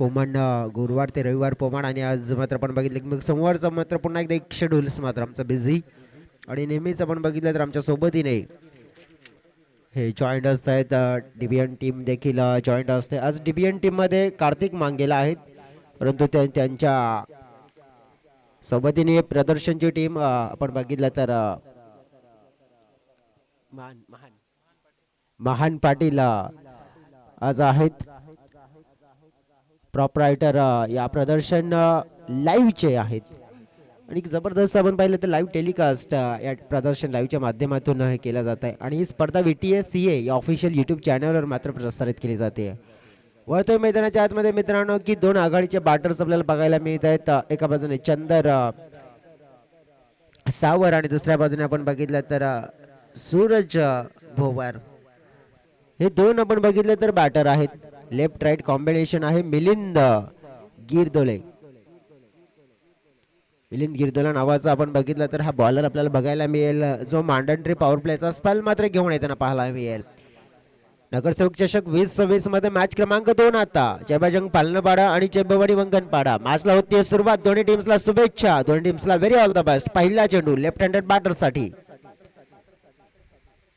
पोमण गुरुवार ते रविवार पोमण आणि आज मात्र आपण बघितलं की मग सोमवारचं मात्र पुन्हा एकदा एक शेड्यूल्स मात्र आमचं बिझी आणि नेहमीच आपण बघितलं तर आमच्या सोबतही नाही हे जॉईंट असत आहेत. डिबियन टीम देखील जॉईंट असते. आज डिबियन टीममध्ये कार्तिक मांगेला आहेत परंतु त्यांच्या सोबतीने प्रदर्शनची टीम आपण बघितलं तर महान पाटील आज आहेत. प्रॉपरायटर या प्रदर्शन लाईव्हचे आहेत आणि जबरदस्त आपण पाहिलं तर लाईव्ह टेलिकास्ट या प्रदर्शन लाईव्हच्या माध्यमातून हे केलं जात आहे आणि ही स्पर्धा VTSCA या ऑफिशियल यूट्यूब चॅनलवर मात्र प्रसारित केली जाते. वळतोय मैदानाच्या आतमध्ये मित्रांनो की दोन आघाडीचे बॅटर्स आपल्याला बघायला मिळत आहेत. एका बाजूने चंदर सावर आणि दुसऱ्या बाजूने आपण बघितलं तर सूरज भोवर. हे दोन आपण बघितले तर बॅटर आहेत. लेफ्ट राईट कॉम्बिनेशन आहे. मिलिंद गिरदोले नावाचा आपण बघितलं तर हा बॉलर आपल्याला बघायला मिळेल जो मांडंट्री पॉवर प्लेचा स्पेल मात्र घेऊन येताना पाहायला मिळेल. नगरसेवक चषक 2026 मध्ये मॅच क्रमांक 2 आता चेबाजंग पालनपाडा आणि चेब्बवाडी वंगणपाडा मॅचला होती सुरुवात. दोन्ही टीम्सला शुभेच्छा. दोन्ही टीम्सला व्हेरी ऑल द बेस्ट. पहिला चेंडू लेफ्ट हँडेड बॅटर साठी.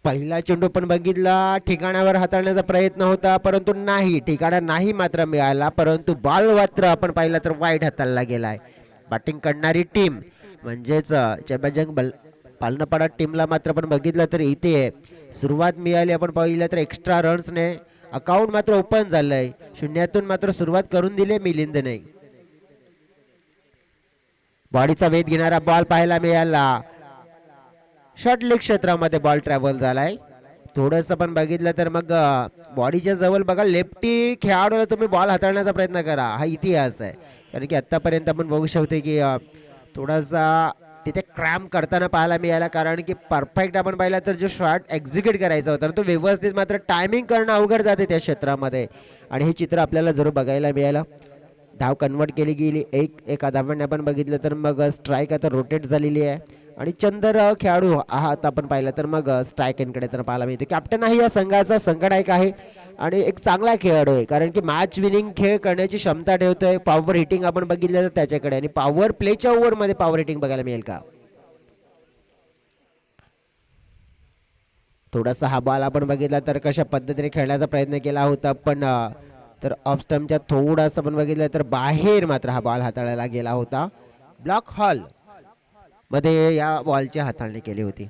पहिला चेंडू पण बघितला ठिकाणावर हाताळण्याचा प्रयत्न होता परंतु नाही ठिकाणा नाही मात्र मिळाला परंतु बॉल मात्र आपण पाहिलं तर वाईट हाताळला गेलाय. बॅटिंग करणारी टीम म्हणजेच चेबाजंग पालनपाडा टीमला मात्र आपण बघितलं तर इथे सुरुवात मिळाली. आपण पाहिलं तर एक्स्ट्रा रन्सने अकाउंट मात्र ओपन झालंय. शून्यातून मात्र सुरुवात करून दिली मिलिंदने. बॉडीचा वेध घेणारा बॉल पाहायला मिळाला. शॉर्ट लेग क्षेत्रामध्ये बॉल ट्रॅव्हल झालाय. थोडस पण बघितलं तर मग बॉडीच्या जवळ बघा लेफ्टी खेळाडूला तुम्ही बॉल हाताळण्याचा प्रयत्न करा. हा इतिहास आहे कारण की आतापर्यंत आपण बघू शकतो की थोडासा तिथे क्रॅम्प करताना पाहायला मिळाला कारण की परफेक्ट आपण पाहिला तर जो शॉट एक्झिक्यूट करायचा होता तो व्यवस्थित मात्र टायमिंग करणं अवघड जाते त्या क्षेत्रामध्ये आणि हे चित्र आपल्याला जरूर बघायला मिळालं. धाव कन्वर्ट केली गेली. एका धावाने आपण बघितलं तर मग स्ट्राईक आता रोटेट झालेली आहे आणि चंदर खेळाडू आहात आपण पाहिलं तर मग स्ट्रायकनकडे तर पाहायला मिळतो. कॅप्टन आहे या संघाचा. संघनायक आहे आणि एक चांगला खेळाडू आहे कारण की मॅच विनिंग खेळ करण्याची क्षमता ठेवतोय. पॉवर हिटिंग आपण बघितलं तर त्याच्याकडे आणि पॉवर प्लेच्या ओव्हरमध्ये पॉवर हिटिंग बघायला मिळेल का. थोडासा हा बॉल आपण बघितला तर कशा पद्धतीने खेळण्याचा प्रयत्न केला होता पण तर ऑफ स्टंपच्या थोडासा आपण बघितलं तर बाहेर मात्र हा बॉल हाताळायला गेला होता. ब्लॉक हॉल मध्ये या बॉलची हाताळणी केली होती.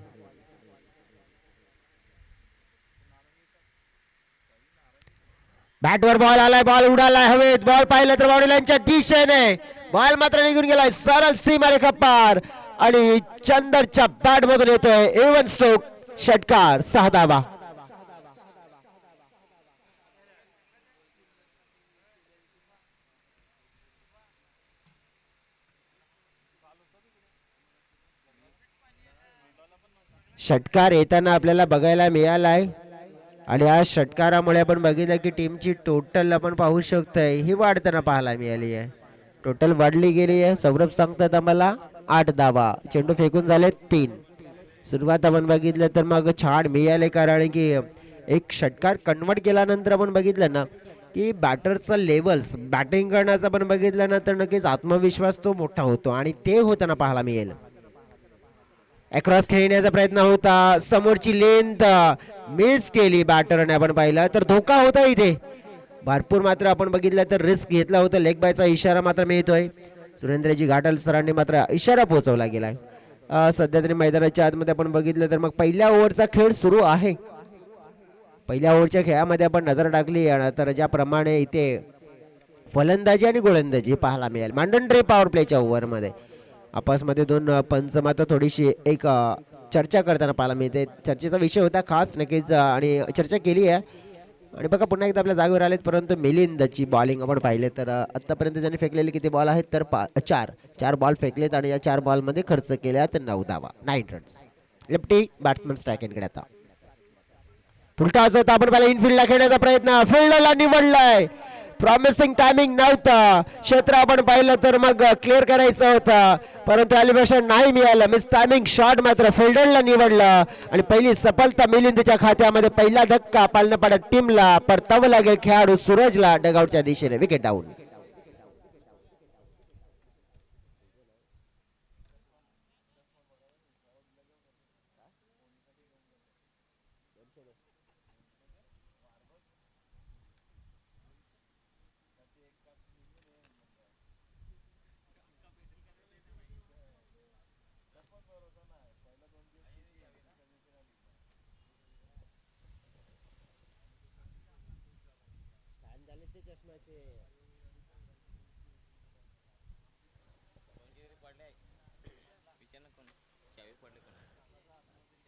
बॅटवर बॉल आलाय. बॉल उडालाय हवेत. बॉल पाहिलं तर बाउंड्री लाईनच्या दिशेने बॉल मात्र निघून गेलाय सरळ सीमारेखा पार आणि चंदरच्या बॅट मधून येतोय एवन स्ट्रोक षटकार 6 धावा. षटकार येताना आपल्याला बघायला मिळालाय आणि या षटकारामुळे आपण बघितलं की टीमची टोटल आपण पाहू शकतोय ही वाढताना पाहायला मिळाली आहे. टोटल वाढली गेली आहे. सौरभ सांगतात आम्हाला 8 धावा. चेंडू फेकून झाले 3. सुरुवात आपण बघितलं तर मग छान मिळाले कारण की एक षटकार कन्वर्ट केल्यानंतर आपण बघितलं ना की बॅटरचा लेवल्स बॅटिंग करण्याचा आपण बघितलं ना तर नक्कीच आत्मविश्वास तो मोठा होतो आणि ते होताना पाहायला मिळेल. अक्रॉस खेळण्याचा प्रयत्न होता. समोरची लेंथ मिस केली बॅटरने आपण पाहिलं तर धोका होता इथे भरपूर मात्र आपण बघितलं तर रिस्क घेतला होता. लेग बायचा इशारा मात्र मिळतोय. सुरेंद्रजी घाटल सरांनी मात्र इशारा पोहोचवला गेलाय. सध्या तरी मैदानाच्या आतमध्ये आपण बघितलं तर मग पहिल्या ओव्हरचा खेळ सुरू आहे. पहिल्या ओव्हरच्या खेळामध्ये आपण नजर टाकली तर ज्याप्रमाणे इथे फलंदाजी आणि गोलंदाजी पाहायला मिळेल. मांडंट्री पॉवर प्लेच्या ओव्हरमध्ये आपसमध्ये दोन पंच मात्र थोडीशी एक चर्चा करताना पाहायला मिळते. चर्चेचा विषय होता खास नक्कीच आणि चर्चा केली आहे आणि बघा पुन्हा एकदा आपल्या जागेवर आलेत परंतु मिलिंदची बॉलिंग आपण पाहिले तर आतापर्यंत त्यांनी फेकलेले किती बॉल आहेत तर 4 बॉल फेकलेत आणि या 4 बॉलमध्ये खर्च केल्यात 9 धावा 9 रन्स. लेफ्टी बॅट्समन स्ट्रायकनकडे आता पुलटा होता आपण पहिला इनफिल्डला खेळण्याचा प्रयत्न फिल्डरला निवडलाय. प्रॉमिसिंग टायमिंग नव्हतं. क्षेत्र आपण पाहिलं तर मग क्लिअर करायचं होतं परंतु एलिव्हेशन नाही मिळालं. मिस टायमिंग शॉट मात्र फिल्डरला निवडलं आणि पहिली सफलता मिलिंदच्या खात्यामध्ये. पहिला धक्का पालनपाडा टीमला परतावं लागेल खेळाडू सूरजला डगआउटच्या दिशेने. Wicket down.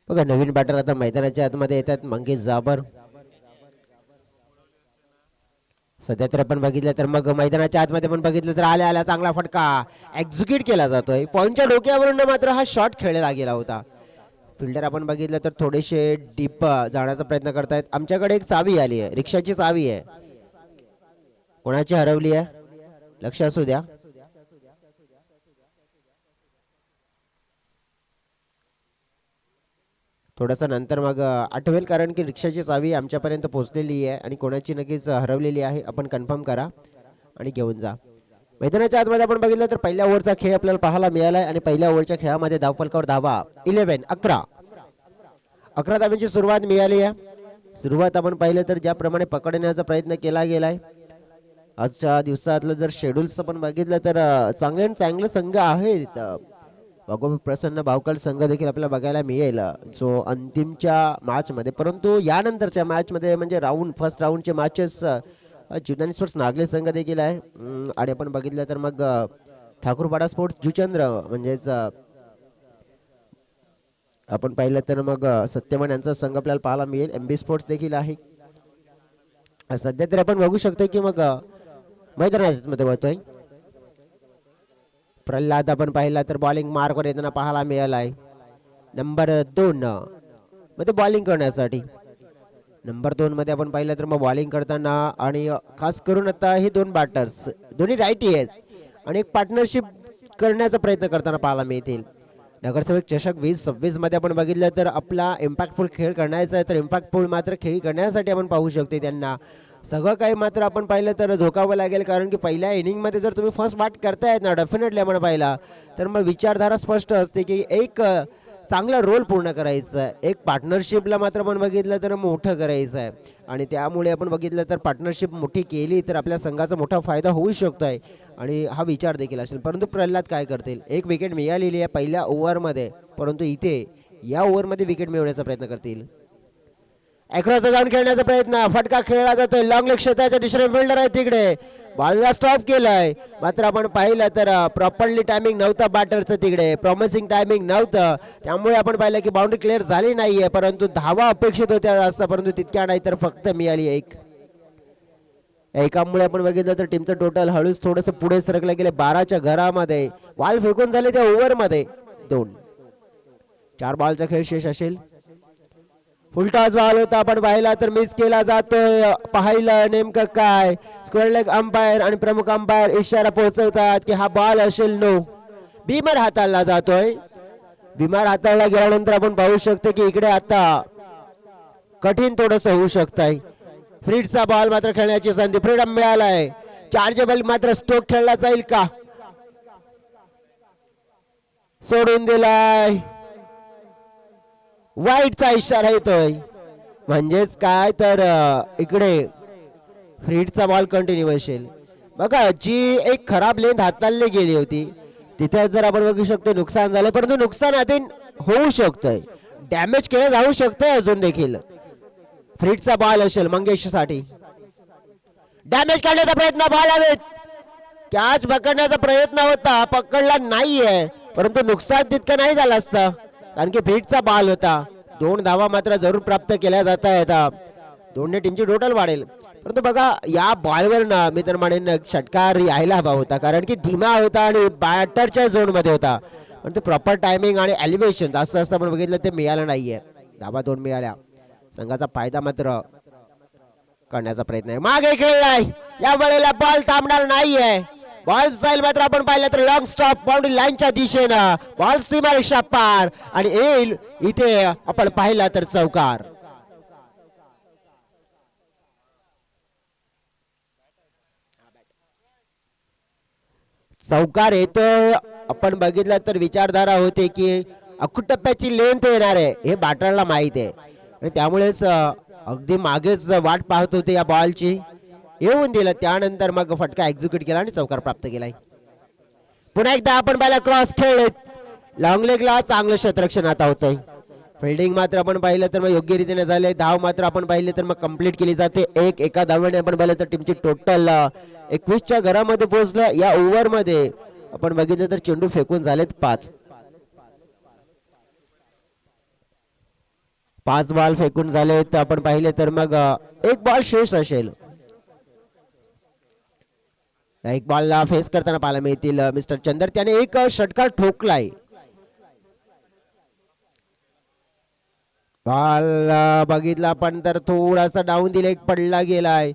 बघा नवीन बॅटर आता मैदानाच्या आतमध्ये येतात मंगेश जाबर. सध्या तर आपण बघितलं तर मग मैदानाच्या आतमध्ये पण बघितलं तर आल्या आल्या चांगला फटका एक्झिक्यूट केला जातोय. पॉईंटच्या डोक्यावरून मात्र हा शॉट खेळला गेला होता. फिल्डर आपण बघितलं तर थोडेसे डीप जाण्याचा प्रयत्न करतायत. आमच्याकडे एक चावी आली आहे, रिक्षाची चावी आहे. कोणाची हरवली आहे लक्ष असू द्या. थोडंसं नंतर मग आठवेल, कारण की रिक्षाची चावी आमच्यापर्यंत पोहोचलेली आहे आणि कोणाची नक्कीच हरवलेली आहे. आपण कन्फर्म करा आणि घेऊन जा. मैदानाच्या आतमध्ये आपण बघितलं तर पहिल्या ओव्हरचा खेळ आपल्याला पाहायला मिळाला आहे आणि पहिल्या ओव्हरच्या खेळामध्ये धावफलकावर धावा 11 धावांची सुरुवात मिळाली आहे. सुरुवात आपण पाहिलं तर ज्याप्रमाणे पकडण्याचा प्रयत्न केला गेलाय आजच्या दिवसातलं जर शेड्यूल्स आपण बघितलं तर चांगले संघ आहेत. वाघोबा प्रसन्न भावकल संघ देखील आपल्याला बघायला मिळेल जो अंतिमच्या मॅच मध्ये, परंतु यानंतरच्या मॅच मध्ये म्हणजे first राऊंडचे matches Judani sports Nagle संघ देखील आहे. आणि आपण बघितलं तर मग ठाकूरपाडा स्पोर्ट्स जुचंद्र म्हणजेच आपण पाहिलं तर मग सत्यमान यांचा संघ आपल्याला पाहायला मिळेल. एमबी स्पोर्ट्स देखील आहे. सध्या तर आपण बघू शकतो की मग मैदानामध्ये होतोय. प्रल्हाद आपण पाहिला तर बॉलिंग मार्कवर येताना पाहायला मिळाला आहे. नंबर 2 मध्ये बॉलिंग करण्यासाठी. नंबर 2 मध्ये आपण पाहिलं तर मग बॉलिंग करताना आणि खास करून आता हे दोन बॅटर्स दोन्ही राईटी आहेत आणि एक पार्टनरशिप करण्याचा प्रयत्न करताना पाहायला मिळतील. नगरसेवक चषक 2026 मध्ये आपण बघितलं तर आपला इम्पॅक्टफुल खेळ करण्याचा आहे, तर इम्पॅक्टफुल मात्र खेळ करण्यासाठी आपण पाहू शकतो त्यांना सगळं काही मात्र आपण पाहिलं तर झोकावं लागेल. कारण की पहिल्या इनिंगमध्ये जर तुम्ही फर्स्ट बॅट करतायत ना डेफिनेटली आपण पाहिला तर मग विचारधारा स्पष्ट असते की एक चांगला रोल पूर्ण करायचा आहे, एक पार्टनरशिपला मात्र आपण बघितलं तर मोठं करायचं आहे आणि त्यामुळे आपण बघितलं तर पार्टनरशिप मोठी केली तर आपल्या संघाचा मोठा फायदा होऊ शकतो आहे आणि हा विचार देखील असेल. परंतु प्रल्हाद काय करतील, एक विकेट मिळालेली आहे पहिल्या ओव्हरमध्ये, परंतु इथे या ओव्हरमध्ये विकेट मिळवण्याचा प्रयत्न करतील. अक्रॉसचा जाऊन खेळण्याचा प्रयत्न, फटका खेळला जातोय. लॉंग लेग क्षेत्राच्या दुसरे फिल्डर आहे तिकडे, बॉलला स्टॉप केलाय. मात्र आपण पाहिलं तर प्रॉपरली टायमिंग नव्हतं बॅटरचं तिकडे, प्रॉमिसिंग टायमिंग नव्हतं, त्यामुळे आपण पाहिलं की बाउंड्री क्लिअर झाली नाहीये. परंतु धावा अपेक्षित होत्या जास्त, परंतु तितक्या नाही तर फक्त मिळाली एकामुळे आपण बघितलं तर टीमचं टोटल हळूच थोडंसं पुढे सरकलं गेले 12च्या घरामध्ये. बॉल फेकून झाले त्या ओव्हरमध्ये 2. 4 बॉलचा खेळ शेष असेल. फुलटॉस बॉल होता आपण पाहिला तर मिस केला जातोय. पाहिलं नेमकं काय, स्क्वेअर लेग अंपायर आणि प्रमुख अंपायर इशारा पोहोचवतात की हा बॉल असेल नो. बीमर हाताळला जातोय. बीमर हाताळला गेल्यानंतर आपण पाहू शकतो की इकडे आता कठीण थोडंसं होऊ शकतंय. फ्रीडचा बॉल मात्र खेळण्याची संधी, फ्रीडम मिळालाय. चार्जेबल मात्र स्ट्रोक खेळला जाईल का, सोडून दिलाय. वाईटचा इशारा येतोय, म्हणजेच काय तर इकडे फ्रीडचा बॉल कंटिन्यू असेल. बघा जी एक खराब लेंथ हाताळली गेली होती तिथे जर आपण बघू शकतो नुकसान झालं, परंतु नुकसान आधी होऊ शकतंय, डॅमेज केलं जाऊ शकतंय अजून देखील. फ्रीडचा बॉल असेल मंगेशसाठी, डॅमेज करण्याचा प्रयत्न, बॉल हवेत, कॅच पकडण्याचा प्रयत्न होता, पकडला नाहीये, परंतु नुकसान तितकं नाही झालं असतं कारण की फ्रीडचा बॉल होता. 2 धावा मात्र जरूर प्राप्त केल्या जात आहेत. दोन्ही टीमची टोटल वाढेल. परंतु बघा या बॉलवर ना मी तर म्हणेन षटकार यायला हवा होता, कारण की धीमा होता आणि बॅटरच्या झोन मध्ये होता, पण ते प्रॉपर टायमिंग आणि एलिव्हेशन असं असतं आपण बघितलं ते मिळालं नाहीये. धावा 2 मिळाल्या, संघाचा फायदा मात्र करण्याचा प्रयत्न आहे. मागे खेळलाय, या वेळेला बॉल थांबणार नाहीये. बॉल जाईल मात्र आपण पाहिलं तर लॉंग स्टॉप बाउंड्री लाईनच्या दिशेनं, बॉल सीमारेषा पार आणि येईल इथे आपण पाहिला तर चौकार. चौकार येतोय. आपण बघितलं तर विचारधारा होते की अकुटप्प्याची लेंथ येणार आहे हे बॅटरला माहित आहे आणि त्यामुळेच अगदी मागेच वाट पाहत होते या बॉलची, येऊन दिलं. त्यानंतर मग फटका एक्झिक्यूट केला आणि चौकार प्राप्त केलाय. पुन्हा एकदा आपण पाहिला क्रॉस खेळ, लॉंग लेगला चांगलं क्षेत्ररक्षण आता होतंय. फिल्डिंग मात्र आपण पाहिलं तर मग योग्य रीतीने झाले. धाव मात्र आपण पाहिले तर मग कंप्लीट केली जाते. एका धावाने आपण पाहिलं तर टीमची टोटल 21च्या घरामध्ये पोहोचलं. या ओव्हर मध्ये आपण बघितलं तर चेंडू फेकून झालेत 5 बॉल फेकून झाले. तर आपण पाहिले तर मग एक बॉल शेष असेल. एक बॉलला फेस करताना पाहायला मिळतील मिस्टर चंदर. त्याने एक षटकार ठोकलाय. बॉल बघितला पण तर थोडासा डाऊन दिले, एक पडला गेलाय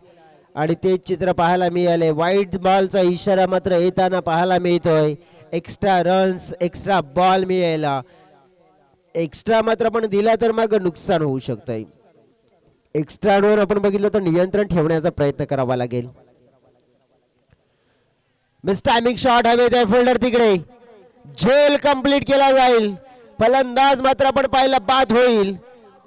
आणि ते चित्र पाहायला मिळाले. वाईट बॉलचा इशारा मात्र येताना पाहायला मिळतोय. एक्स्ट्रा रन्स, एक्स्ट्रा बॉल मिळायला. एक्स्ट्रा मात्र आपण दिला तर मग नुकसान होऊ शकतंय. एक्स्ट्रा वर आपण बघितलं तर नियंत्रण ठेवण्याचा प्रयत्न करावा लागेल. मिस टायमिंग शॉट हवे त्या फिल्डर तिकडे. झेल कंप्लीट केला जाईल. फलंदाज मात्र आपण पाहिला बाद होईल.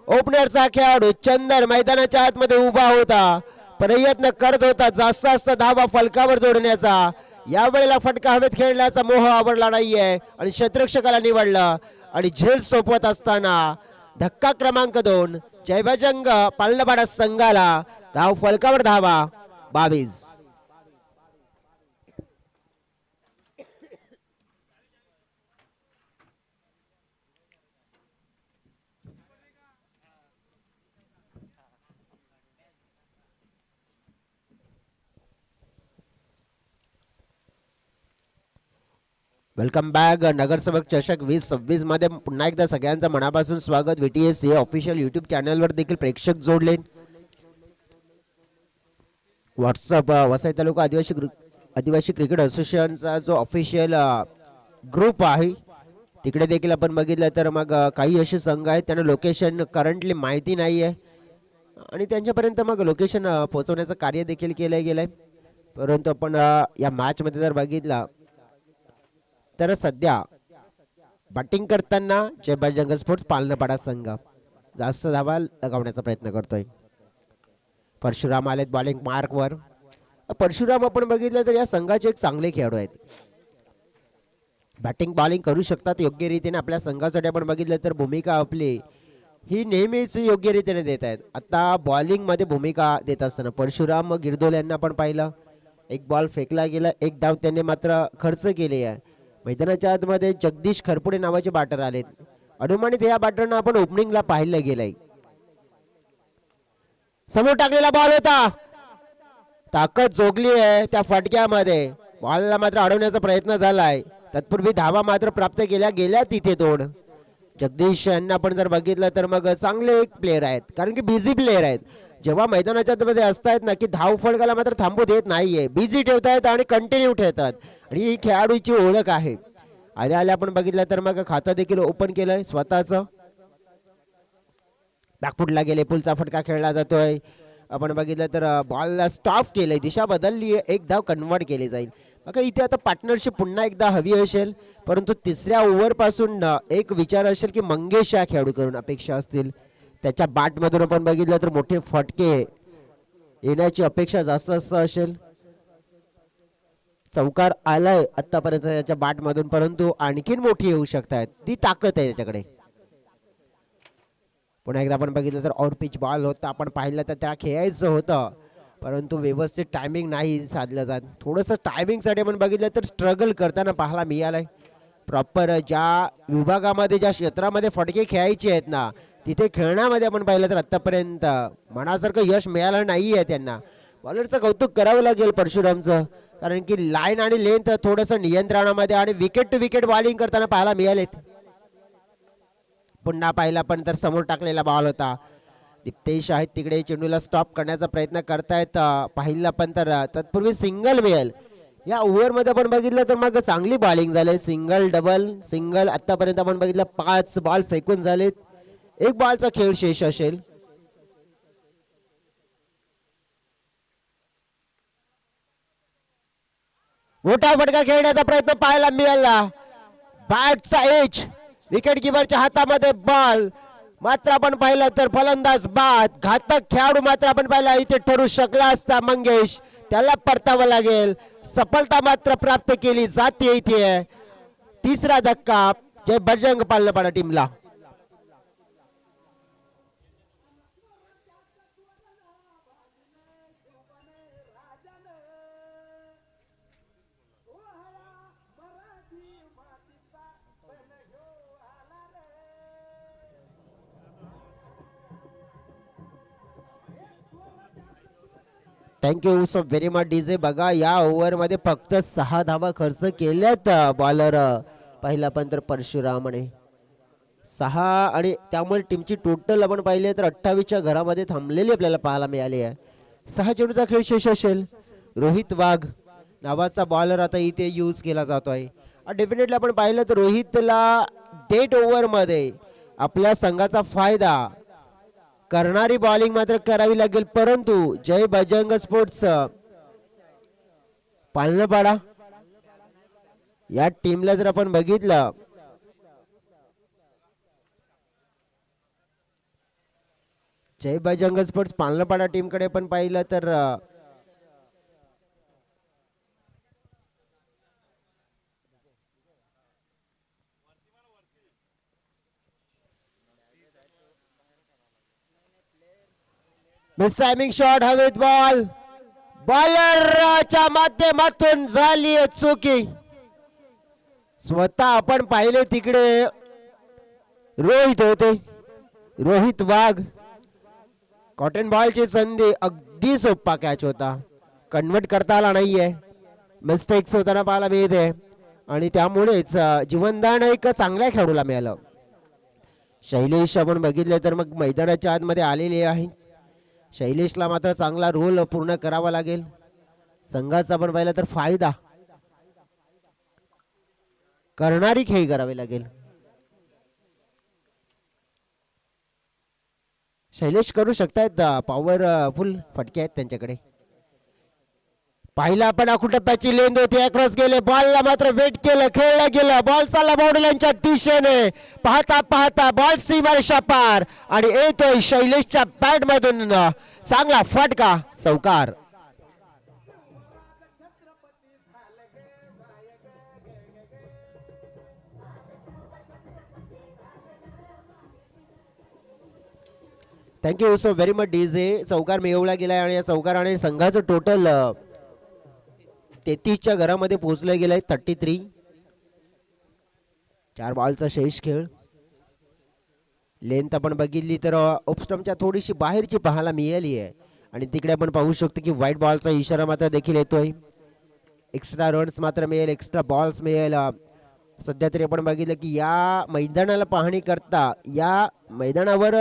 ओपनरचा खेळाडू चंदर मैदानाच्या आतमध्ये उभा होता, प्रयत्न करत होता जास्त धावा फलकावर जोडण्याचा. यावेळेला फटका हवेत खेळण्याचा मोह आवडला नाहीये आणि क्षेत्ररक्षकाला निवडलं आणि झेल सोपवत असताना धक्का क्रमांक 2 जयबजंग पालनपाडा संघाला. धाव फलकावर धावा 22. Welcome back. नगरसेवक चषक 2026 मध्ये पुन्हा एकदा सगळ्यांचं मनापासून स्वागत. VTS ऑफिशियल युट्यूब चॅनलवर देखील प्रेक्षक जोडले. व्हॉट्सअप वसई तालुका आदिवासी क्रिकेट असोसिएशनचा जो ऑफिशियल ग्रुप आहे तिकडे देखील आपण बघितलं तर मग काही असे संघ आहेत त्यांना लोकेशन करंटली माहिती नाही आहे आणि त्यांच्यापर्यंत मग लोकेशन पोहोचवण्याचं कार्य देखील केलं गेलंय. परंतु आपण या मॅच मध्ये जर बघितला तर सध्या बॅटिंग करताना जयबजंग स्पोर्ट्स पालनपाडा संघ जास्त धावा लगावण्याचा प्रयत्न करतोय. परशुराम आलेत बॉलिंग मार्कवर. परशुराम आपण बघितलं तर या संघाचे एक चांगले खेळाडू आहेत. बॅटिंग बॉलिंग करू शकतात योग्य रीतीने. आपल्या संघासाठी आपण बघितलं तर भूमिका आपली ही नेहमीच योग्य रीतीने देत आहेत. आता बॉलिंग मध्ये भूमिका देत असताना परशुराम गिरदोल यांना आपण पाहिलं. एक बॉल फेकला गेला, एक धाव त्यांनी मात्र खर्च केली आहे. मैदानाच्या आतमध्ये जगदीश खरपुडे नावाचे बॅटर आलेत. अनुमानित या बॅटरना आपण ओपनिंगला पाहिलं गेलंय. समोर टाकलेला बॉल होता, ताकद जोगली आहे त्या फटक्यामध्ये. बॉलला मात्र अडवण्याचा प्रयत्न झालाय. तत्पूर्वी धावा मात्र प्राप्त केल्या गेल्या तिथे 2. जगदीश यांना आपण जर बघितलं तर मग चांगले एक प्लेयर आहेत, कारण की बिझी प्लेयर आहेत. जेव्हा मैदानाच्या मध्ये असतायत ना की धाव फलकाला मात्र थांबू देत नाहीये, बिझी ठेवतायत आणि कंटिन्यू ठेवतात आणि ही खेळाडूची ओळख आहे. आल्या आल्या आपण बघितलं तर मग खातं देखील ओपन केलंय स्वतःच. बॅकफुटला गेले, पुलचा फटका खेळला जातोय. आपण बघितलं तर बॉलला स्टॉप केलंय, दिशा बदलली, एक धाव कन्वर्ट केली जाईल. बघा इथे आता पार्टनरशिप पुन्हा एकदा हवी असेल, परंतु तिसऱ्या ओव्हर पासून एक विचार असेल की मंगेश या खेळाडूकडून अपेक्षा असतील. त्याच्या बॅट मधून आपण बघितलं तर मोठे फटके येण्याची अपेक्षा जास्त असेल. चौकार आलाय आतापर्यंत त्याच्या बॅट मधून, परंतु आणखीन मोठी येऊ शकतात, ती ताकद आहे त्याच्याकडे. पुन्हा एकदा आपण बघितलं तर ऑन पिच बॉल होता, आपण पाहिलं तर त्याला खेळायचं होतं परंतु व्यवस्थित टायमिंग नाही साधलं जात. थोडंसं टायमिंगसाठी आपण बघितलं तर स्ट्रगल करताना पाहायला मिळालंय. प्रॉपर ज्या विभागामध्ये ज्या क्षेत्रामध्ये फटके खेळायचे आहेत ना तिथे खेळण्यामध्ये आपण पाहिलं तर आतापर्यंत मनासारखं यश मिळालं नाही आहे त्यांना. बॉलरचं कौतुक करावं लागेल परशुरामचं, कारण की लाईन आणि लेंथ थोडंसं नियंत्रणामध्ये आणि विकेट टू विकेट बॉलिंग करताना पाहायला मिळालेत. पुन्हा पाहिला पण तर समोर टाकलेला बॉल होता. दीप्तेश आहेत तिकडे चेंडूला स्टॉप करण्याचा प्रयत्न करतायत. पाहिला पण तर तत्पूर्वी सिंगल मिळेल. या ओव्हर मध्ये आपण बघितलं तर मग चांगली बॉलिंग झाली. सिंगल डबल सिंगल आतापर्यंत आपण बघितलं 5 बॉल फेकून झालेत. एक बॉलचा खेळ शेष असेल. मोठा फटका खेळण्याचा प्रयत्न पाहायला मिळाला. बॅटचा एज, विकेट किपरच्या हातामध्ये बॉल, मात्र आपण पाहिलं तर फलंदाज बाद. घातक खेळाडू मात्र आपण पाहिला इथे ठरू शकला असता मंगेश, त्याला परतावं लागेल. सफलता मात्र प्राप्त केली जाते इथे. तिसरा धक्का जय बजरंग पालनपाडा टीमला. Thank you so very much DJ. बघा या ओव्हरमध्ये फक्त 6 धावा खर्च केल्यात बॉलर पहिला पण तर परशुरामने 6 आणि त्यामुळे टीमची टोटल आपण पाहिले तर 28च्या घरामध्ये थांबलेली आपल्याला पाहायला मिळाली आहे. 6 चेंडूचा खेळ शेष असेल. रोहित वाघ नावाचा बॉलर आता इथे यूज केला जातोय. डेफिनेटली आपण पाहिलं तर रोहितला डेट ओव्हरमध्ये आपल्या संघाचा फायदा करणारी बॉलिंग मात्र करावी लागेल. परंतु जय बजरंग स्पोर्ट्स पालनपाडा या टीमला जर आपण बघितलं जय बजरंग स्पोर्ट्स पालनपाडा टीम कडे पण पाहिलं तर मिस टायमिंग शॉट हवेत बॉल बॉलरच्या माध्यमातून झाली चुकी. स्वतः आपण पाहिले तिकडे रोहित होते रोहित वाघ कॉटन बॉलची संधी अगदी सोपा कॅच होता कन्वर्ट करता आला नाहीये. मिस्टेक्स होताना पाहायला मिळते आणि त्यामुळेच जीवनदान एक चांगल्या खेळाडूला मिळालं. शैलेश आपण बघितले तर मग मैदानाच्या आतमध्ये आलेले आहे. शैलेशला मात्र चांगला रोल पूर्ण करावा लागेल. संघाचा आपण पाहिलं तर फायदा करणारी खेळी करावी लागेल. शैलेश करू शकतायत पॉवरफुल फटके आहेत त्यांच्याकडे. पाहिला आपण आकुटप्प्याची लेंद होती क्रॉस गेले बॉलला मात्र वेट केलं खेळलं गेलं बॉल चालला बाउंड्रीच्या दिशेने पाहता पाहता बॉल सीमारेषा पार आणि येतोय शैलेशच्या बॅट मधून चांगला फटका चौकार. Thank you so very much DJ. चौकार मिळवला गेलाय आणि या चौकाराने संघाचं टोटल 33च्या घरामध्ये पोहोचलं गेलंय 33. 4 बॉलचा शेष खेळ. लेंथ आपण बघितली तर ऑफस्टम्पच्या थोडीशी बाहेरची पाहायला मिळाली आहे आणि तिकडे आपण पाहू शकतो की व्हाईट बॉलचा इशारा मात्र देखील येतोय. एक्स्ट्रा रन्स मात्र मिळेल एक्स्ट्रा बॉल्स मिळेल. सध्या तरी आपण बघितलं की या मैदानाला पाहणी करता या मैदानावर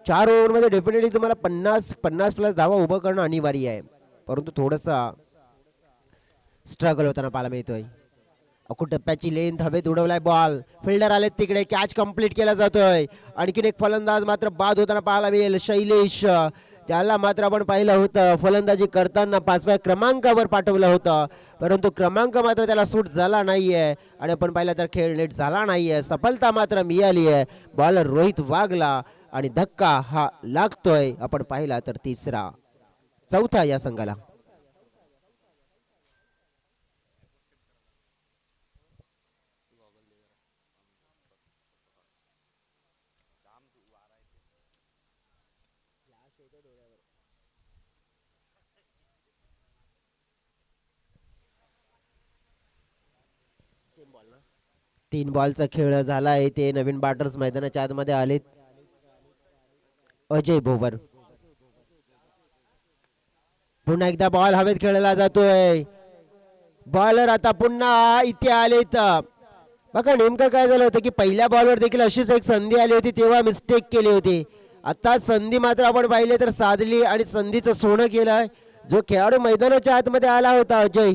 4 ओव्हरमध्ये डेफिनेटली तुम्हाला 50 प्लस धावा उभं करणं अनिवार्य आहे. परंतु थोडंसं स्ट्रगल होताना पाहायला मिळतोय. अकुटप्प्याची लेंथ हवेत उडवलाय बॉल फिल्डर आलेत तिकडे कॅच कंप्लीट केला जातोय. आणखीन एक फलंदाज मात्र बाद होताना पाहायला मिळेल शैलेश. त्याला मात्र आपण पाहिलं होतं फलंदाजी करताना 5व्या क्रमांकावर पाठवलं होतं परंतु क्रमांक मात्र त्याला सूट झाला नाहीये आणि आपण पाहिलं तर खेळ नीट झाला नाहीये. सफलता मात्र मिळाली आहे बॉलर रोहित वाघला आणि धक्का हा लागतोय आपण पाहिला तर तिसरा चौथा या संघाला. तीन बॉलचा खेळ झाला आहे. ते नवीन बॅटर्स मैदानाच्या आतमध्ये आलेत. अजय भोवर पुन्हा एकदा बॉल हवेत खेळला जातोय. बॉलर आता पुन्हा इथे आलेत. बघा नेमकं काय झालं होतं की पहिल्या बॉलवर देखील अशीच एक संधी आली होती तेव्हा मिस्टेक केली होती. आता संधी मात्र आपण पाहिले तर साधली आणि संधीचं सोनं केलंय. जो खेळाडू मैदानाच्या आतमध्ये आला होता अजय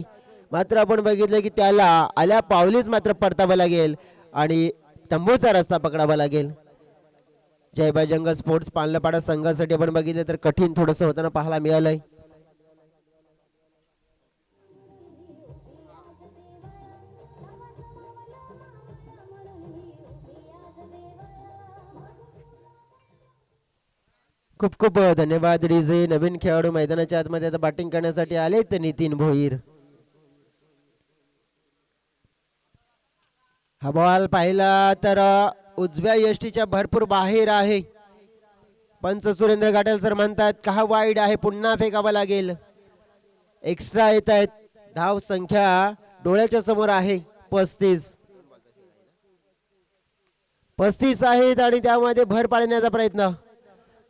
मात्र आपण बघितलं की त्याला आल्या पावलीच मात्र परतावं लागेल आणि तंबूचा रस्ता पकडावा लागेल. जय बजरंग स्पोर्ट्स पालनपाडा संघासाठी आपण बघितलं तर कठीण थोडंसं होताना पाहायला मिळालंय. खूप खूप धन्यवाद डीजे. नवीन खेळाडू मैदानाच्या आतमध्ये आता बॅटिंग करण्यासाठी आलेत नितीन भोईर. हा बॉल पाहिला तर उजव्या यष्टीच्या भरपूर बाहेर आहे. पंच सुरेंद्र घाटल सर म्हणतात का हा वाईड आहे पुन्हा फेकावा लागेल. एक्स्ट्रा येत आहेत. धाव संख्या डोळ्याच्या समोर आहे 35 आहेत आणि त्यामध्ये भर पाडण्याचा प्रयत्न.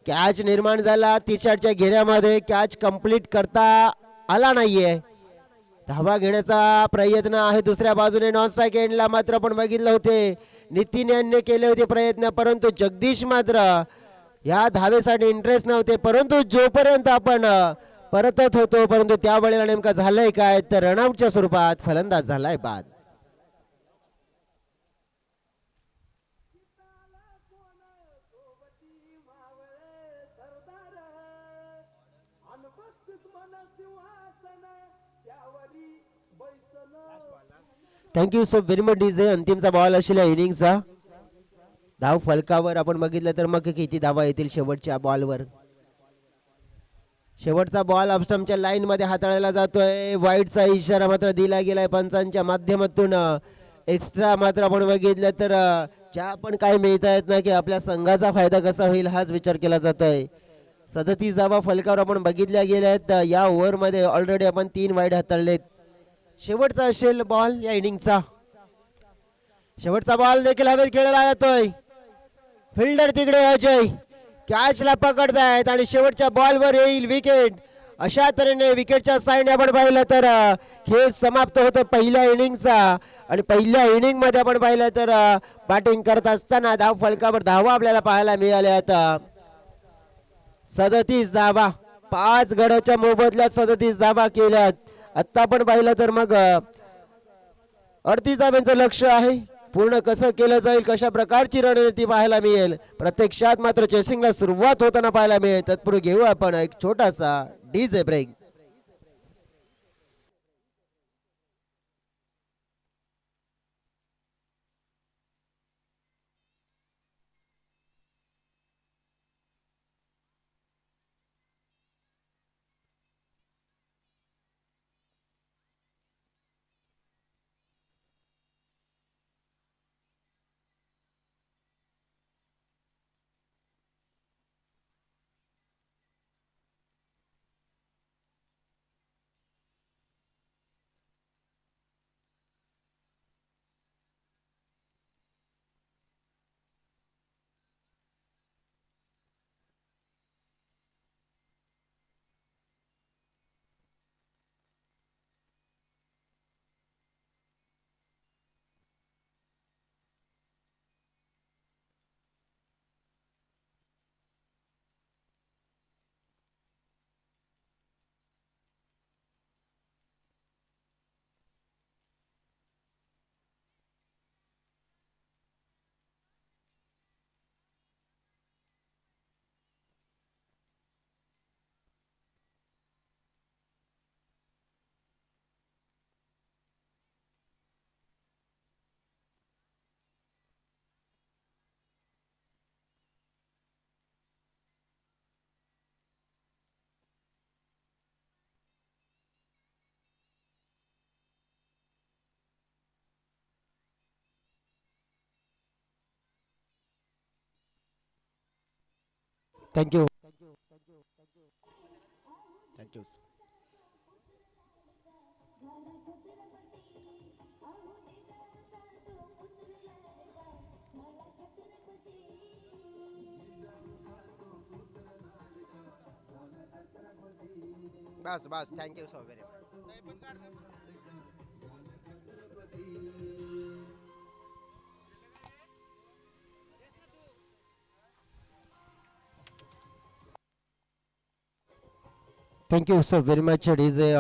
कॅच निर्माण झाला 30च्या घेऱ्यामध्ये. कॅच कंप्लीट करता आला नाहीये. धावा घेण्याचा प्रयत्न आहे दुसऱ्या बाजूने नॉन स्ट्राईक एंडला मात्र आपण बघितलं होते नितीन यांनी केले होते प्रयत्न, परंतु जगदीश मात्र या धावेसाठी इंटरेस्ट नव्हते. परंतु जोपर्यंत आपण परतत होतो, परंतु त्यावेळेला नेमका झालंय काय तर रनआउटच्या स्वरूपात फलंदाज झालाय बाद. Thank you so very much DJ. अंतिमचा बॉल असेल या इनिंगचा. धाव फलकावर आपण बघितलं तर मग किती धावा येतील शेवटच्या बॉलवर. शेवटचा बॉल ऑफस्टम्पच्या लाईन मध्ये हाताळला जातोय. वाईटचा इशारा मात्र दिला गेलाय पंचांच्या माध्यमातून. एक्स्ट्रा मात्र आपण बघितलं तर ज्या पण काय मिळत आहेत ना की आपल्या संघाचा फायदा कसा होईल हाच विचार केला जातोय. 37 धावा फलकावर आपण बघितल्या गेल्या आहेत. या ओव्हरमध्ये ऑलरेडी आपण 3 वाईट हाताळलेत. शेवटचा असेल बॉल या इनिंगचा. शेवटचा बॉल देखील हवेत खेळला जातोय. फिल्डर तिकडे अजय कॅचला पकडतायत आणि शेवटच्या बॉलवर येईल विकेट. अशा तऱ्हेने विकेटच्या साईडने आपण पाहिलं तर खेळ समाप्त होतो पहिल्या इनिंगचा. आणि पहिल्या इनिंग मध्ये आपण पाहिलं तर बॅटिंग करत असताना धाव फलकावर धावा आपल्याला पाहायला मिळाल्या आता 37 धावा. 5 गड्याच्या मोबदल्यात 37 धावा केल्यात. आता आपण पाहिलं तर मग 38 धाव्यांचं लक्ष आहे. पूर्ण कसं केलं जाईल, कशा प्रकारची रणनीती पाहायला मिळेल, प्रत्यक्षात मात्र चेसिंगला सुरुवात होताना पाहायला मिळेल. तत्पूर्वी घेऊ आपण एक छोटासा डीजे ब्रेक. Thank you thank you. बस बस thank you so very much. Thank you so very much DJ.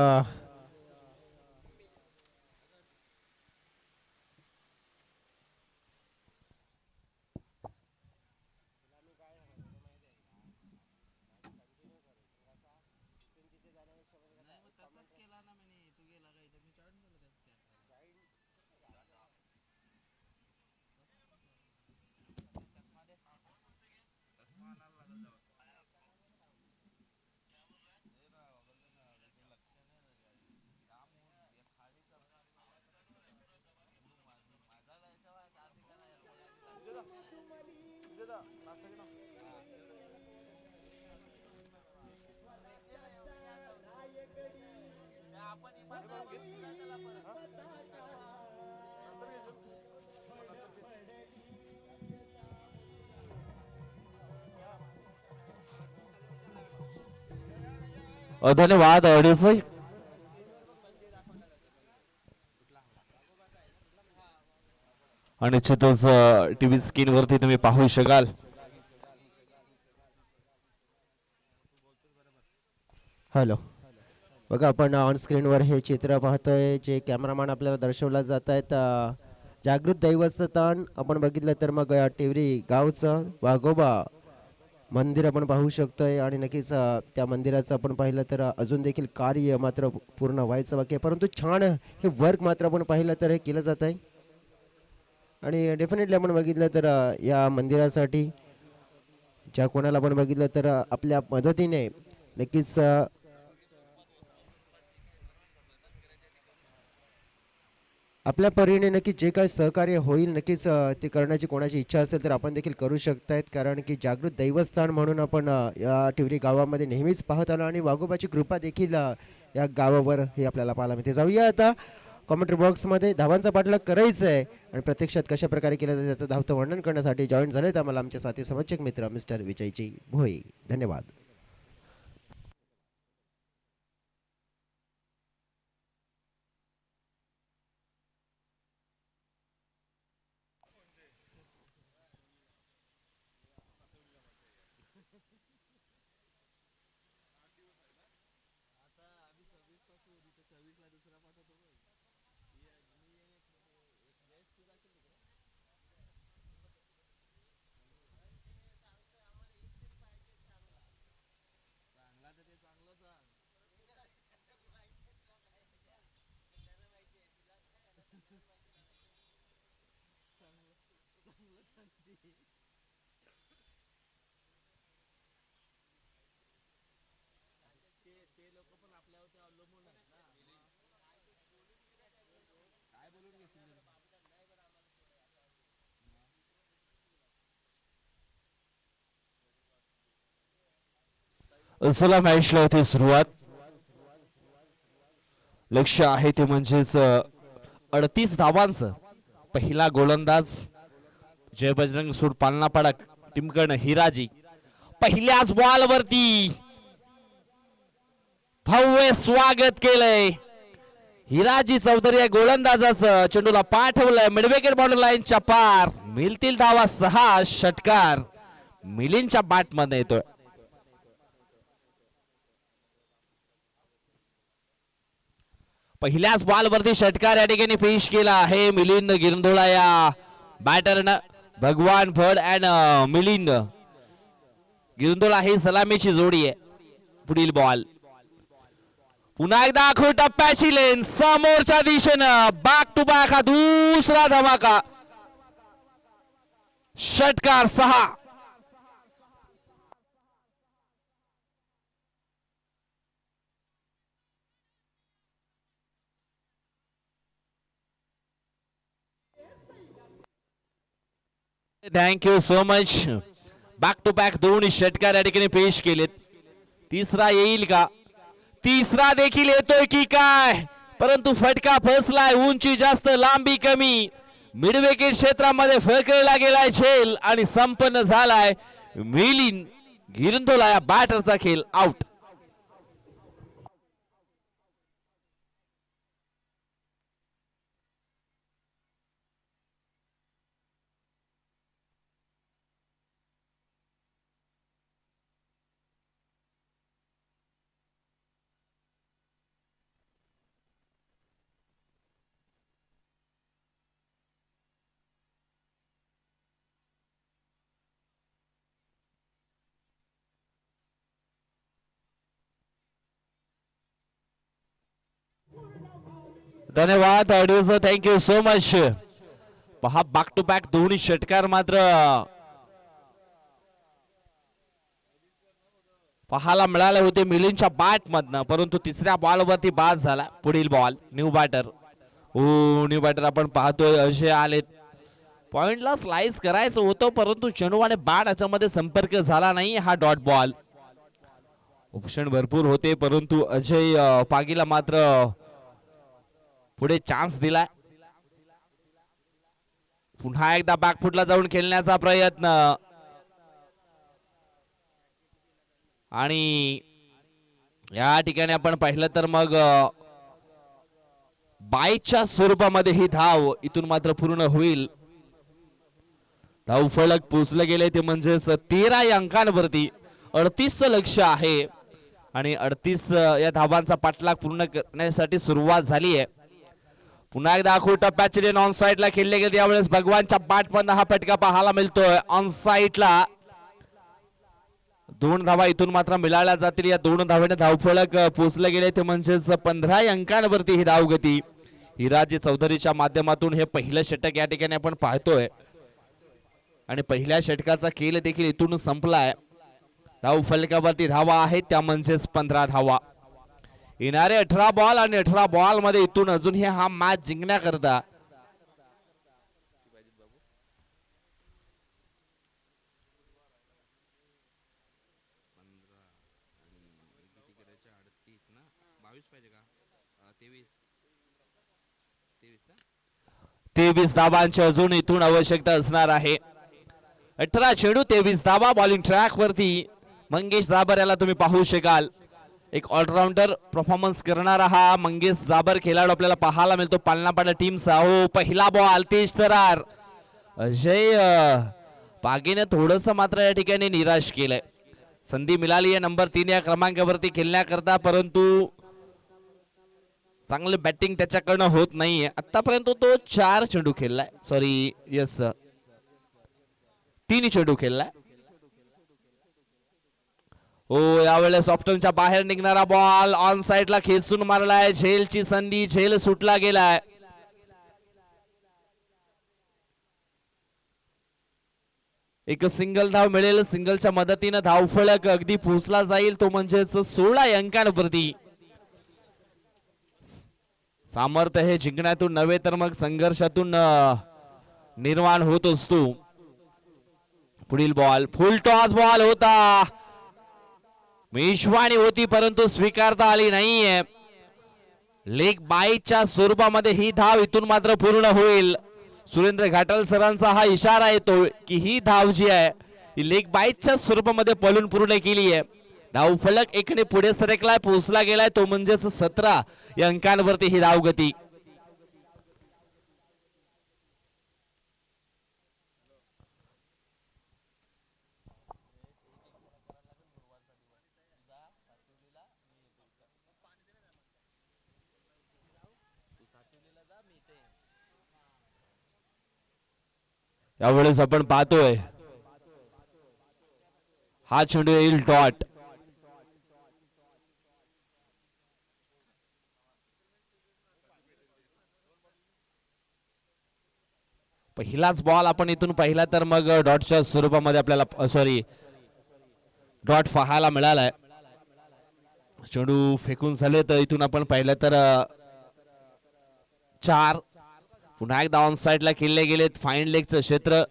धन्यवाद ऑडिओ. आणि निश्चितच टीव्ही स्क्रीन वरती तुम्ही पाहू शकाल हॅलो, बघा आपण ऑन स्क्रीनवर हे चित्र पाहतोय, जे कॅमेरामॅन आपल्याला दर्शवला जात आहेत. जागृत दैवस्थान आपण बघितलं तर मग टिवरी गावचं वाघोबा मंदिर आपण पाहू शकतोय आणि नक्कीच त्या मंदिराचं आपण पाहिलं तर अजून देखील कार्य मात्र पूर्ण व्हायचं बाकी आहे, परंतु छान हे वर्क मात्र आपण पाहिलं तर हे केलं जात आहे. आणि डेफिनेटली आपण बघितलं तर या मंदिरासाठी ज्या कोणाला आपण बघितलं तर आपल्या मदतीने नक्कीच आपल्या परीने नक्की जे काही सहकार्य होईल नक्कीच ते करण्याची कोणाची इच्छा असेल तर आपण देखील करू शकतायत, कारण की जागृत दैवस्थान म्हणून आपण या टिवरी गावामध्ये नेहमीच पाहत आलो आणि वाघोबाची कृपा देखील या गावावर हे आपल्याला पाहायला मिळते. जाऊया आता कॉमेंट्री बॉक्समध्ये. धावांचा पाठलाग करायचा आहे आणि प्रत्यक्षात कशा प्रकारे केलं जातं त्याचं धावतं वर्णन करण्यासाठी जॉईन झालेत आम्हाला आमचे साथी समचक मित्र मिस्टर विजयजी भोई. धन्यवाद. चला मॅचला इथे सुरुवात. लक्ष आहे ते म्हणजेच 38 धावांचं. पहिला गोलंदाज जय बजरंग सूड पालना पडक टीमकडनं हिराजी पहिल्याच बॉल वरती भव्य स्वागत केलंय. हिराजी चौधरी या गोलंदाजाचं चेंडूला पाठवलंय मिडविकेट बाउंड्री लाईनच्या पार. मिळतील धावा 6. षटकार मिलिंदच्या बॅट मध्ये येतोय. पहिल्याच बॉल वरती षटकार या ठिकाणी फिनिश केला आहे मिलिंद गिरंधोळा या बॅटरनं. भगवान फड अँड मिलिंद गिरंधोळा ही सलामीची जोडी आहे. पुढील बॉल पुन्हा एकदा आखो टप्प्याची लेन समोरच्या दिशेनं बॅक टू बॅक हा दुसरा धमाका. षटकार 6. Thank you so much. Back to back 2 षटकार या ठिकाणी पेश केलेत. तिसरा येईल का? तिसरा देखील येतोय की काय, परंतु फटका फसलाय. उंची जास्त लांबी कमी. मिडविकेट क्षेत्रामध्ये फळकळला गेलाय झेल आणि संपन्न झालाय. मिलिंद गिरंधोला या बॅटरचा खेळ आउट. धन्यवाद ऑडिओ, थँक्यू सो मच. पहा बॅक टू बॅक 2 षटकार मात्र पाहायला मिळाले होते मिलिंदच्या बॅट मधनं, परंतु तिसऱ्या बॉल वरती बाद झाला. पुढील ball new batter. New batter आपण पाहतोय असे आलेत. पॉइंटला स्लाइस करायचं होतं परंतु चेंडू आणि बॅट याच्यामध्ये संपर्क झाला नाही. हा डॉट बॉल. ऑप्शन भरपूर होते परंतु अजय पागीला मात्र पुढे चान्स दिलाय. पुन्हा एकदा बॅकफुटला जाऊन खेळण्याचा प्रयत्न आणि या ठिकाणी आपण पाहिलं तर मग बाईच्या स्वरूपामध्ये ही धाव इथून मात्र पूर्ण होईल. धावफलक पोचले गेले ते म्हणजेच 13 अंकांवरती 38 लक्ष आहे आणि 38 या धावांचा पाठलाग पूर्ण करण्यासाठी सुरुवात झाली आहे. पुन्हा एकदा आखू टप्प्याचे ऑन साईडला खेळले गेले यावेळेस भगवानच्या बॅटमधून हा फटका पाहायला मिळतोय. ऑन साईडला 2 धावा इथून मात्र मिळाल्या जातील. या 2 धावेने धावफलक पोचले गेले ते म्हणजेच 15 अंकांवरती ही धावगती. हिराजी चौधरीच्या माध्यमातून हे पहिलं षटक या ठिकाणी आपण पाहतोय आणि पहिल्या षटकाचा खेळ देखील इथून संपलाय. धाव फलकावरती धावा आहेत त्या म्हणजेच 15 धावा. येणारे 18 बॉल आणि 18 बॉल मध्ये इथून अजूनही हा मॅच जिंकण्याकरता तेवीस धावांची अजून इथून आवश्यकता असणार आहे. 18 चेंडू 23 धावा. बॉलिंग ट्रॅक वरती मंगेश जाबर याला तुम्ही पाहू शकाल. एक ऑलराऊंडर परफॉर्मन्स करणारा हा मंगेश जाबर खेळाडू आपल्याला पाहायला मिळतो पालनापाडा टीमचा. हो पहिला बॉल तेज तरार. अजय बागेने थोडस मात्र या ठिकाणी निराश केलंय. संधी मिळाली आहे नंबर 3 या क्रमांकावरती खेळण्याकरता परंतु चांगलं बॅटिंग त्याच्याकडनं होत नाहीये. आतापर्यंत तो 4 चेंडू खेळलाय. सॉरी यस 3 चेंडू खेळलाय. हो यावेळेस ऑप्टनच्या बाहेर निघणारा बॉल ऑन साइडला खेचून मारलाय. झेलची संधी झेल सुटला गेलाय. एक सिंगल धाव मिळेल. सिंगलच्या मदतीने धावफलक अगदी पोहोचला जाईल तो म्हणजेच 16 अंकांवरती. सामर्थ्य हे जिंकण्यातून नव्हे तर मग संघर्षातून निर्माण होत असतो. पुढील बॉल फुल टॉस बॉल होता. मेजवानी होती परंतु स्वीकारता आली नाहीये. लेग बाईच्या स्वरूपामध्ये ही धाव इथून मात्र पूर्ण होईल. सुरेंद्र घाटल सरांचा हा इशारा येतो की ही धाव जी आहे ही लेग बाईच्या स्वरूपामध्ये पळून पूर्ण केली आहे. धाव फलक एकने पुढे सरकलाय पोहोचला गेलाय तो म्हणजेच 17 या अंकांवरती ही धावगती. यावेळेस आपण पाहतोय हा चेंडू येईल डॉट. पहिलाच बॉल आपण इथून पाहिला तर मग डॉटच्या स्वरूपामध्ये आपल्याला सॉरी डॉट पाहायला मिळालाय. चेंडू फेकून झाले तर इथून आपण पाहिलं तर 4. पुन्हा एकदा ऑन साइडला खेळले गेलेत. फाईन लेगचं क्षेत्र.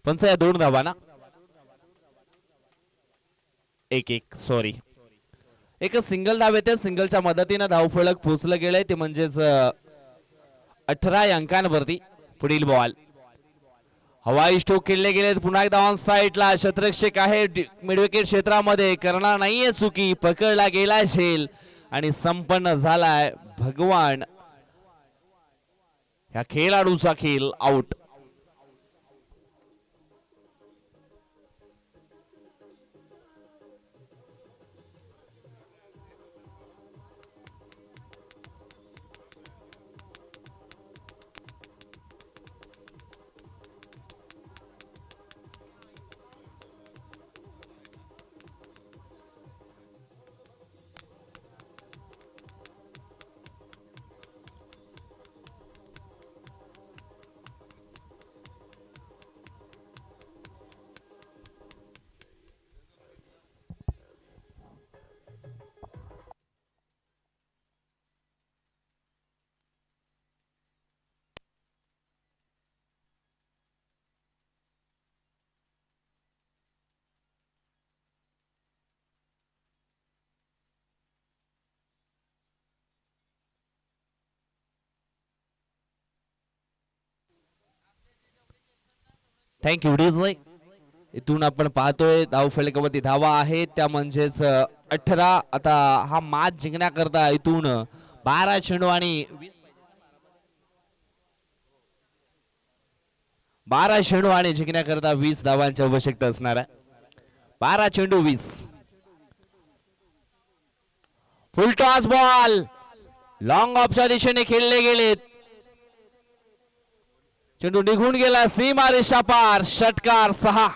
पंच या 2 धावा ना 1-1 सॉरी एक सिंगल धाव येते. सिंगलच्या मदतीने धावफलक पोहोचलं गेलंय ते म्हणजेच 18 अंकांवरती. पुढील बॉल हवाई स्ट्रोक खेळले गेलेत. पुन्हा एकदा ऑन साइडला शतरक्षक आहे मिडविकेट क्षेत्रामध्ये करणार नाहीये चुकी. पकडला गेलाय झेल आणि संपन्न झालाय भगवान ह्या खेळाडूचा खेळ आउट. Thank you DJ. इथून आपण पाहतोय धाव फलकावरती धावा आहेत त्या म्हणजेच 18. आता हा मॅच जिंकण्याकरता इथून 12 चेंडू आणि 12 चेंडू आणि जिंकण्याकरता 20 धावांची आवश्यकता असणार आहे. 12 चेंडू 20. फुल टॉस बॉल लॉंग ऑफच्या दिशेने खेळले गेलेत. चेंडू निघून गेला सीमा रेषा पार. षटकार 6.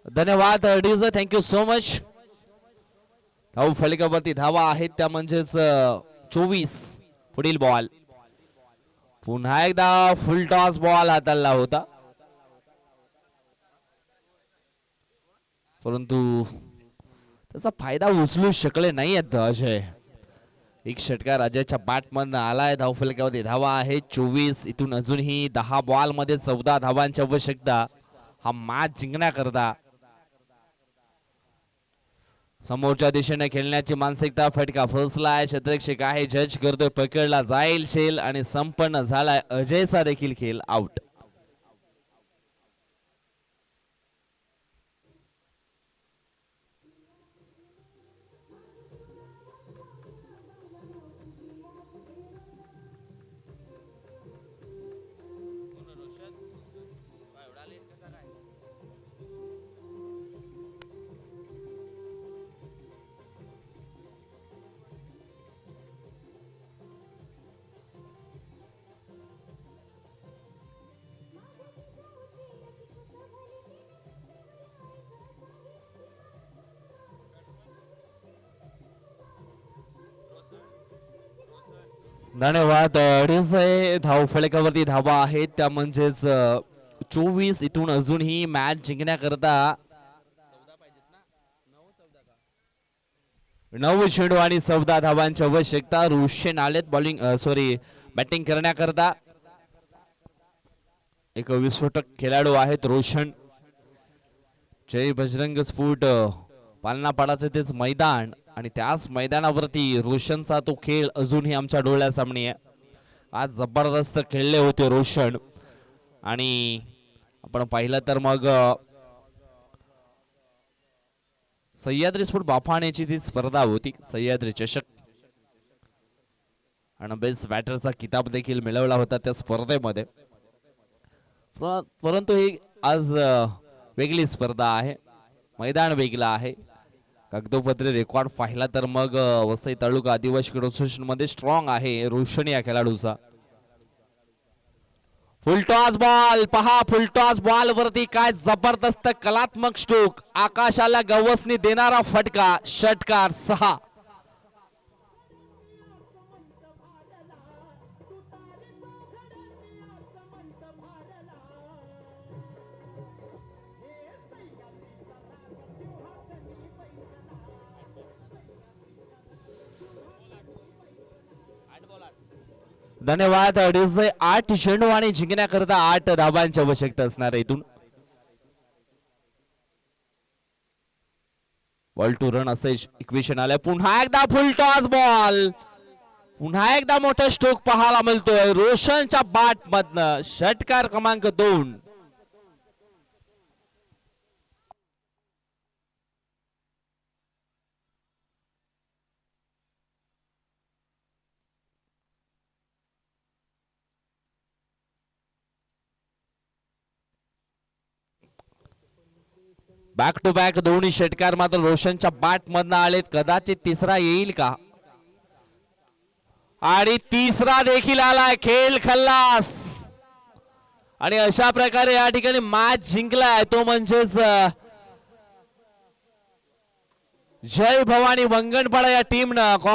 धन्यवाद डीजे, थँक्यू सो मच. धाव फलकावरती धावा आहेत त्या म्हणजेच 24. पुढील बॉल पुन्हा एकदा फुल टॉस बॉल हाताळला होता परंतु त्याचा फायदा उचलू शकले नाही आहेत अजय. एक षटकार अजयच्या बॅटमधनं आलाय. धाव फलकावरती धावा आहेत 24. इथून अजूनही 10 बॉल मध्ये 14 धावांची आवश्यकता हा मॅच जिंकण्याकरता. समोरच्या दिशेने खेळण्याची मानसिकता. फटका फसलाय. क्षेत्ररक्षक आहे जज करतोय पकडला जाईल शेल आणि संपन्न झालाय अजयचा देखील खेळ आउट. धन्यवाद डीजे. धाव फलकावरती धावा आहेत त्या म्हणजेच 24. इथून अजूनही मॅच जिंकण्याकरता 9 चेंडू आणि 14 धावांची आवश्यकता. रोशन आलेत बॉलिंग बॅटिंग करण्याकरता. एक विस्फोटक खेळाडू आहेत रोशन. जय बजरंग स्फोट पालनापाडाचे तेच मैदान आणि त्याच मैदानावरती रोशनचा तो खेळ अजूनही आमच्या डोळ्यासमोर आहे. आज जबरदस्त खेळले होते रोशन आणि आपण पाहिलं तर मग सह्याद्री स्पोर्ट बाफाण्याची ती स्पर्धा होती सह्याद्री चषक आणि बेस्ट बॅटरचा किताब देखील मिळवला होता त्या स्पर्धेमध्ये. परंतु ही आज वेगळी स्पर्धा आहे. मैदान वेगळं आहे. कागदोपत्री रेकॉर्ड पाहिला तर मग वसई तालुका आदिवासी क्रिकेट असोसिएशन मध्ये स्ट्रॉंग आहे रोशन या खेळाडूचा. फुल टॉस बॉल पहा. फुल टॉस बॉल वरती काय जबरदस्त कलात्मक स्ट्रोक. आकाशाला गवसणी देणारा फटका. षटकार 6. धन्यवाद डीजे. 8 चेंडू आणि जिंकण्याकरता 8 धावांची आवश्यकता असणार आहे. इथून बॉल टू रन असे इक्वेशन आलंय. पुन्हा एकदा फुल टॉस बॉल. पुन्हा एकदा मोठा स्ट्रोक पाहायला मिळतोय रोशनच्या बॅट मधनं. षटकार क्रमांक 2. बॅक टू बॅक दोन्ही षटकार मात्र रोशनच्या बॅट मधनं आलेत. कदाचित तिसरा येईल का आणि तिसरा देखील आलाय. खेळ खल्लास आणि अशा प्रकारे या ठिकाणी मॅच जिंकलाय तो म्हणजेच जय भवानी वंगणपाडा या टीमनं.